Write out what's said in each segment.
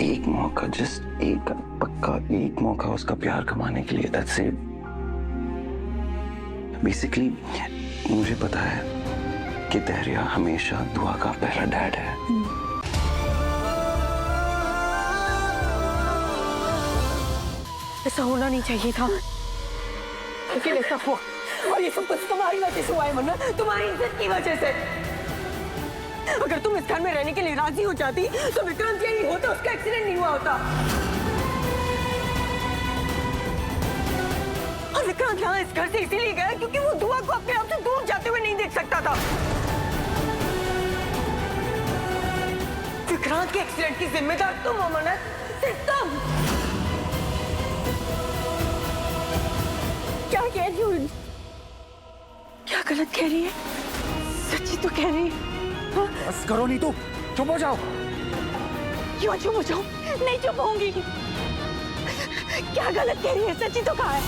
एक मौका, जस्ट एक पक्का एक मौका उसका प्यार कमाने के लिए, दैट्स इट। बेसिकली मुझे पता है कि दहरिया हमेशा दुआ का पहला डैड है। ऐसा होना नहीं चाहिए था, लेकिन ऐसा हुआ, और ये सब कुछ तुम्हारी वजह से हुआ है मन्ना, तुम्हारी इज्जत की वजह से। अगर तुम इस घर में रहने के लिए राजी हो जाती तो विक्रांत यही होता, उसका एक्सीडेंट नहीं हुआ होता। और विक्रांत यहाँ इस घर से इसीलिए गया क्योंकि वो दुआ को अपने आप से दूर जाते हुए नहीं देख सकता था। विक्रांत के एक्सीडेंट की जिम्मेदार तुम हो मन्ना, सिर्फ तुम। क्या कह रही हो? क्या गलत कह रही है? सच्ची तो कह रही है। हाँ? बस करो नहीं तो चुप हो जाओ। क्यों चुप हो जाओ? नहीं चुप होंगी। क्या गलत कह रही है? सच्ची तो कहा है।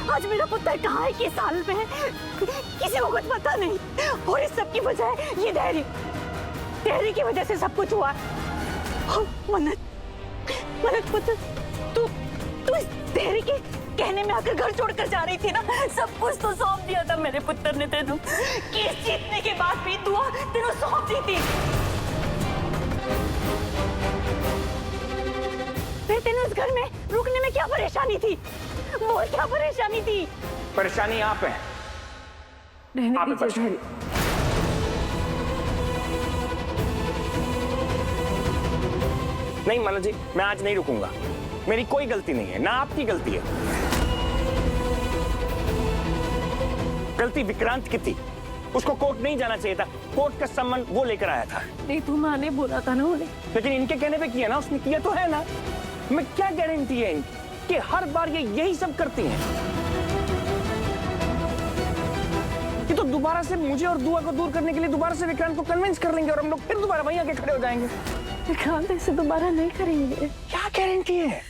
आज मेरा पुत्र कहाँ है, किस हाल में है, किसी को कुछ पता नहीं। और इस सब की वजह है ये दहरी की वजह से सब कुछ हुआ। मन्नत पुत्र, तू इस दहरी के कहने में आकर घर छोड़कर जा रही थी ना। सब कुछ तो सौंप दिया था मेरे पुत्र ने तेनू। केस जीतने के बाद भी दुआ तेनू सौंप दी थी। फिर तेनू इस घर में रुकने में क्या परेशानी थी? बोल, क्या परेशानी थी? परेशानी आप है। रहने दीजिए। नहीं मन्नत जी, मैं आज नहीं रुकूंगा। मेरी कोई गलती नहीं है, ना आपकी गलती है। गलती विक्रांत की थी, उसको कोर्ट नहीं जाना चाहिए था। कोर्ट का सम्मान वो लेकर आया था। नहीं, तू माँ ने बोला था ना उन्हें। लेकिन इनके कहने पे किया ना, उसने किया तो है ना। मैं क्या गारंटी है कि हर बार ये यही सब करती हैं? कि तो दोबारा से मुझे और दुआ को दूर करने के लिए दोबारा से विक्रांत को कन्विंस कर लेंगे और हम लोग फिर दोबारा वहीं आके खड़े हो जाएंगे। विक्रांत ऐसे दोबारा नहीं करेंगे। क्या गारंटी है?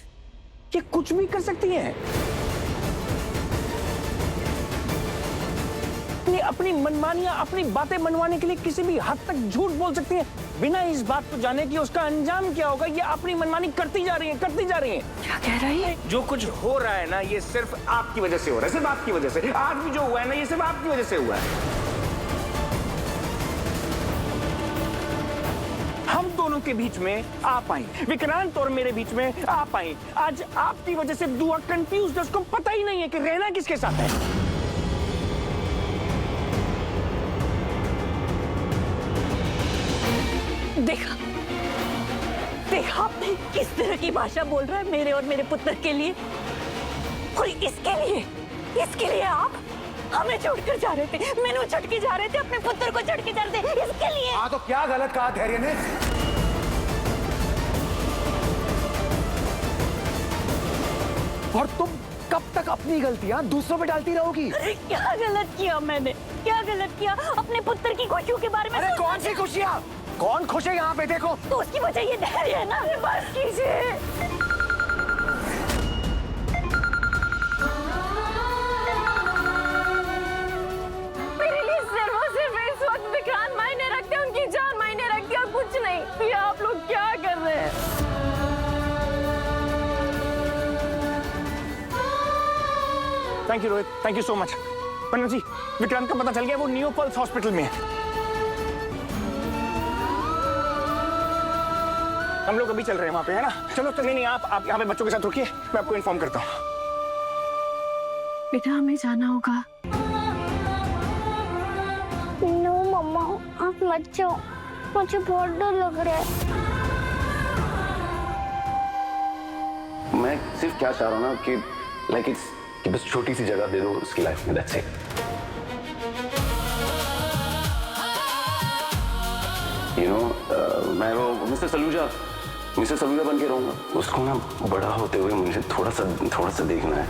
ये कुछ भी कर सकती है। अपनी मनमानियां, अपनी बातें मनवाने के लिए किसी भी हद तक झूठ बोल सकती हैं, बिना इस बात को जाने कि उसका अंजाम क्या होगा। ये अपनी मनमानी करती जा रही है। क्या कह रही है? जो कुछ हो रहा है ना, ये सिर्फ आपकी वजह से हो रहा है, सिर्फ आपकी वजह से। आज भी जो हुआ है ना, ये सिर्फ आपकी वजह से हुआ है। हम दोनों के बीच में आप आई, विक्रांत और मेरे बीच में आप आई। आज आपकी वजह से दुआ कंफ्यूज है, उसको पता ही नहीं है कि रहना किसके साथ है। देखा आपने किस तरह की भाषा बोल रहा है मेरे और मेरे पुत्र के लिए। और इसके लिए आप हमें छोड़कर जा रहे थे, मैंने छड़ के जा रहे थे, अपने पुत्र को छड़ के जा रहे थे, इसके लिए। हाँ तो क्या गलत कहा धैर्य ने? और तुम कब तक अपनी गलतियां दूसरों पे डालती रहोगी? अरे क्या गलत किया मैंने? क्या गलत किया? अपने पुत्र की खुशियों के बारे में। अरे कौन सी खुशियां? कौन खुश है यहाँ पे? देखो तो उसकी वजह ये धैर्य है ना। बस कीजिए। मेरे लिए सिर्फ और सिर्फ इस वक्त विक्रांत मायने रखते हैं, उनकी जान मायने रखती है और कुछ नहीं। ये आप लोग क्या कर रहे हैं? Thank you Rohit, thank you so much. Panna ji, Vikrant का पता चल गया, वो न्यू पल्स हॉस्पिटल में है। हम लोग अभी चल रहे हैं वहां पे, है ना? चलो तो नहीं, आप यहाँ पे बच्चों के साथ रुकिए, मैं आपको इन्फॉर्म करता हूँ। बेटा हमें जाना होगा। नो मम्मा, आप मत जाओ, मुझे बहुत डर लग रहा है। मैं सिर्फ क्या चाह रहा हूँ ना कि लाइक इट्स कि बस छोटी सी जगह दे दो उसकी लाइफ में, दैट्स इट। यू नो, मैं वो मिस्टर सलूजा बन के रहूंगा। उसको ना बड़ा होते हुए मुझे थोड़ा सा देखना है।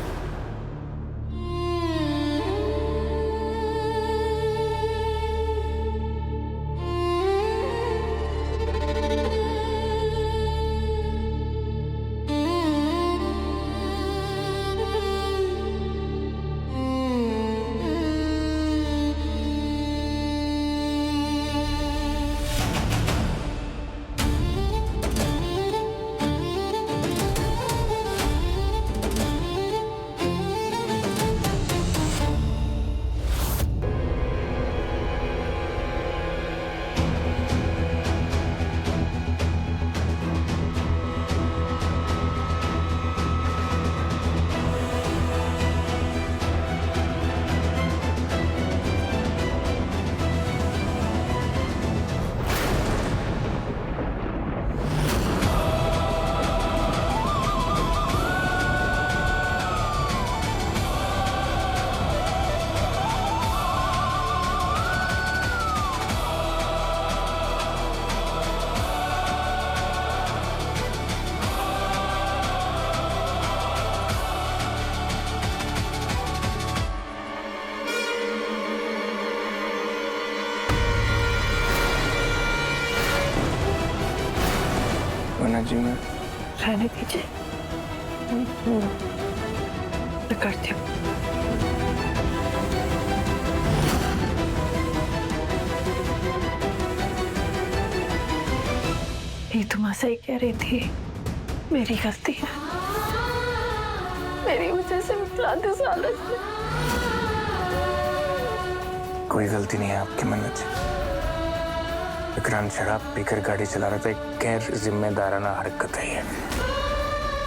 मन्नत जी मैं रहने दीजिए, मैं करती हूँ। ये तुम सही कह रही थी, मेरी गलती है, मेरी वजह से विक्रांत इस हालत में। कोई गलती नहीं है आपकी मन्नत जी। विक्रांत शराब पीकर गाड़ी चला रहा था, एक गैर जिम्मेदाराना हरकत है ये।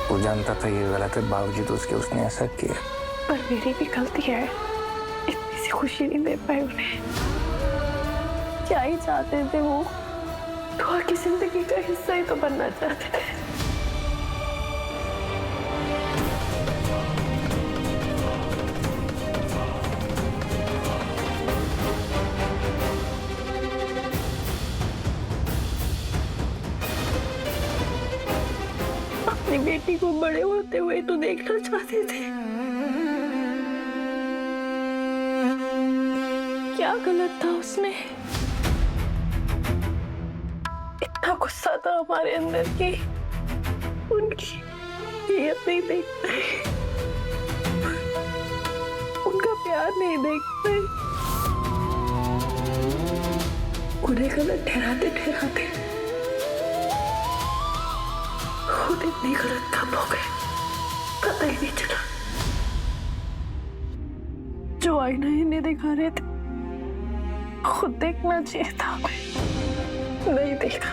वो जानता था ये गलत है, बावजूद उसके उसने ऐसा किया। पर मेरी भी गलती है, इतनी सी खुशी नहीं दे पाई उन्हें। क्या ही चाहते थे वो, दुआ की जिंदगी का हिस्सा ही तो बनना चाहते थे। अपनी बेटी को बड़े होते हुए तो देखना चाहते थे। क्या गलत था उसमें? इतना गुस्सा था हमारे अंदर की उनकी नीयत नहीं देखते, उनका प्यार नहीं देखते, उन्हें गलत ठहराते ठहराते खुद इतनी गलत काम हो गए, पता ही नहीं चला। जो आईना इन्हें दिखा रहे थे, खुद देखना चाहिए था, नहीं देखा।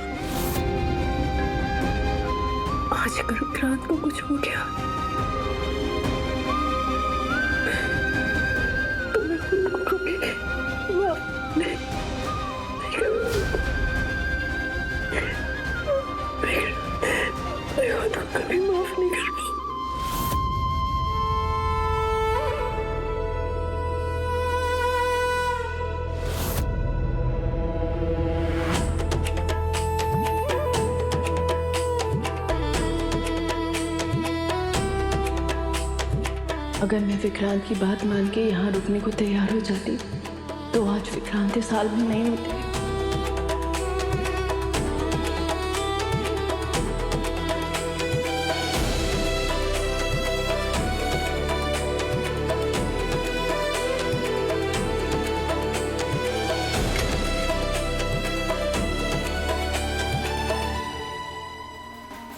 आज अगर विक्रांत को कुछ हो गया तो मैं खुद को कभी माफ नहीं करूंगा। मैं खुद को कभी माफ नहीं कर पाऊंगा। अगर मैं विक्रांत की बात मान के यहाँ रुकने को तैयार हो जाती तो आज विक्रांत इस हाल में नहीं होते।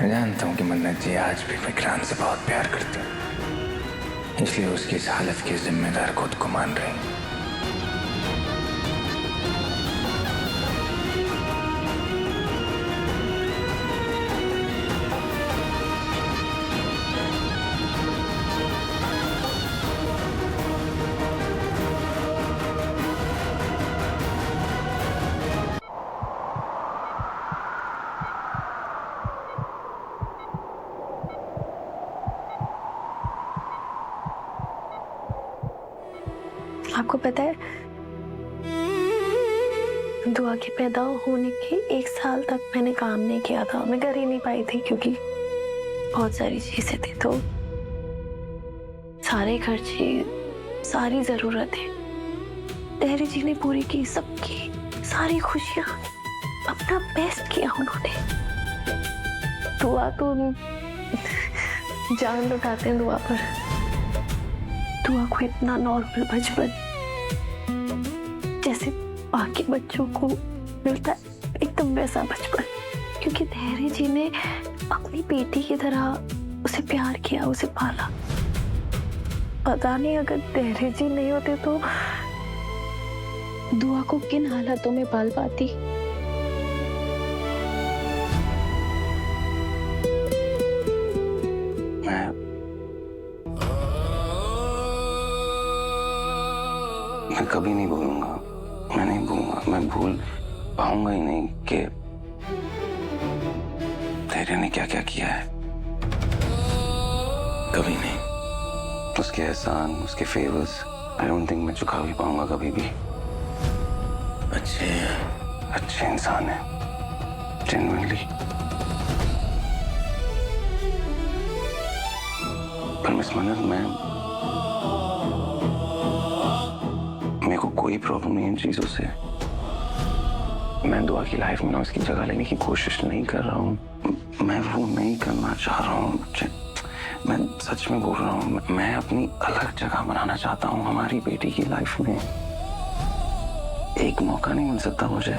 मैं जानता हूँ कि मन्नत जी आज भी विक्रांत से बहुत प्यार करती है, इसलिए उसकी इस हालत के जिम्मेदार खुद को मान रहे हैं। आपको पता है, दुआ के पैदा होने के 1 साल तक मैंने काम नहीं किया था। मैं कर ही नहीं पाई थी क्योंकि बहुत सारी चीजें थी, तो सारे खर्चे, सारी जरूरतें तेरी जी ने पूरी की, सबकी सारी खुशियां, अपना बेस्ट किया उन्होंने। दुआ तो जान लुटाते हैं दुआ पर। दुआ को इतना नॉर्मल बचपन जैसे बाकी बच्चों को मिलता है, एकदम वैसा बचपन, क्योंकि धैर्य जी ने अपनी बेटी की तरह उसे प्यार किया, उसे पाला। पता नहीं अगर धैर्य जी नहीं होते तो दुआ को किन हालातों में पाल पाती। मैं कभी नहीं भूलूंगा, मैं नहीं भूलूंगा, मैं भूल पाऊंगा ही नहीं कि धैर्य ने क्या क्या किया है। कभी नहीं। उसके एहसान, उसके फेवर्स, आई डोंट थिंक मैं चुका भी पाऊंगा कभी भी। अच्छे इंसान है, जेन्युइनली। पर मिस मन्नत, मेरे को कोई प्रॉब्लम नहीं है इन चीजों से। मैं दुआ की लाइफ में ना उसकी जगह लेने की कोशिश नहीं कर रहा हूँ, मैं वो नहीं करना चाह रहा हूँ। मैं सच में बोल रहा हूँ, मैं अपनी अलग जगह बनाना चाहता हूँ हमारी बेटी की लाइफ में। एक मौका नहीं मिल सकता मुझे?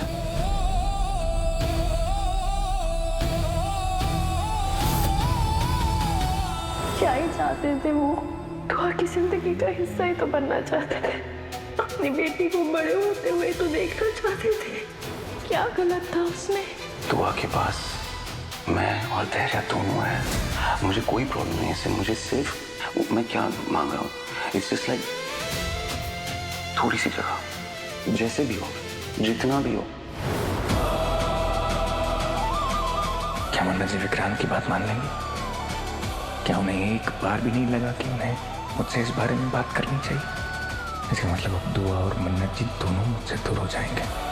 क्या ही चाहते थे वो? दुआ की जिंदगी का हिस्सा ही तो बनना चाहते थे। अपनी बेटी को बड़े होते हुए तो देखना चाहते थे। क्या गलत था उसमें? दुआ के पास मैं और धैर्य दोनों है। मुझे कोई प्रॉब्लम नहीं है इससे। मुझे सिर्फ, मैं क्या मांग रहा हूँ, इट्स जस्ट लाइक थोड़ी सी जगह, जैसे भी हो, जितना भी हो। क्या मन्नत जी विक्रांत की बात मान लेंगे? क्या उन्हें एक बार भी नहीं लगा कि उन्हें मुझसे इस बारे में बात करनी चाहिए? इसका मतलब अब दुआ और मन्नत जी दोनों मुझसे दूर हो जाएंगे।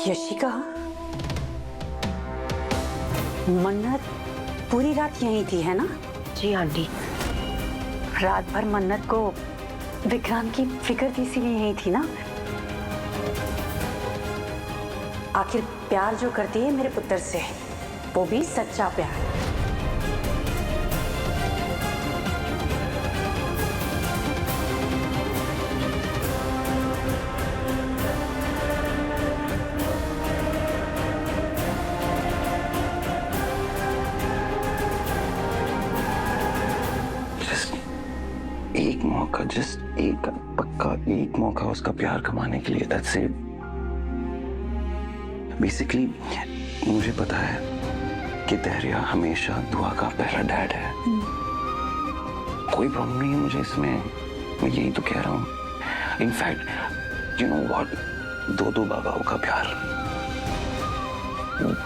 यशिका, मन्नत पूरी रात यहीं थी है ना? जी आंटी। रात भर मन्नत को विक्रांत की फिक्र थी, इसीलिए यहीं थी ना? आखिर प्यार जो करती है मेरे पुत्र से, वो भी सच्चा प्यार। एक मौका, जस्ट एक पक्का एक मौका उसका प्यार कमाने के लिए, दैट्स इट। बेसिकली मुझे पता है कि धैर्य हमेशा दुआ का पहला डैड है। कोई प्रॉब्लम नहीं है मुझे इसमें, मैं यही तो कह रहा हूँ। इनफैक्ट यू नो व्हाट, दो बाबाओं का प्यार,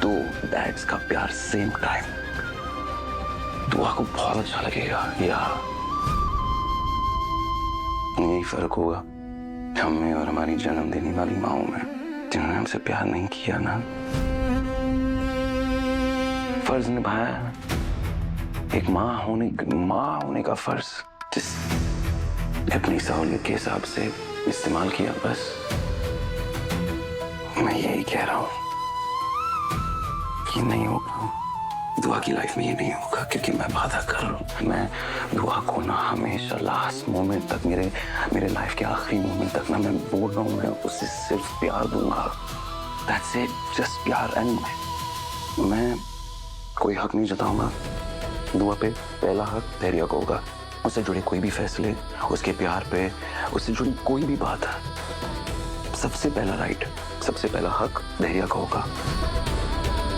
दो डैड्स का प्यार सेम टाइम, दुआ को बहुत अच्छा लगेगा। या यही फर्क होगा हम में और हमारी जन्म देने वाली माओ में, जिन्होंने हमसे प्यार नहीं किया ना, फर्ज निभाया है, एक माँ होने का फर्ज, जिस अपनी सहूलियत के हिसाब से इस्तेमाल किया। बस मैं यही कह रहा हूँ कि नहीं होगा, दुआ की लाइफ में ये नहीं होगा, क्योंकि मैं वादा कर रहा हूँ, मैं दुआ को ना हमेशा लास्ट मोमेंट तक, मेरे लाइफ के आखिरी मोमेंट तक ना, मैं बोल रहा हूँ, मैं उसे सिर्फ प्यार दूंगा। दैट्स इट, जस्ट प्यार। एंड मैं कोई हक नहीं जताऊंगा। दुआ पे पहला हक धैर्य को होगा। उससे जुड़े कोई भी फैसले, उसके प्यार पे, उससे जुड़ी कोई भी बात, सबसे पहला राइट, सबसे पहला हक धैर्य का होगा।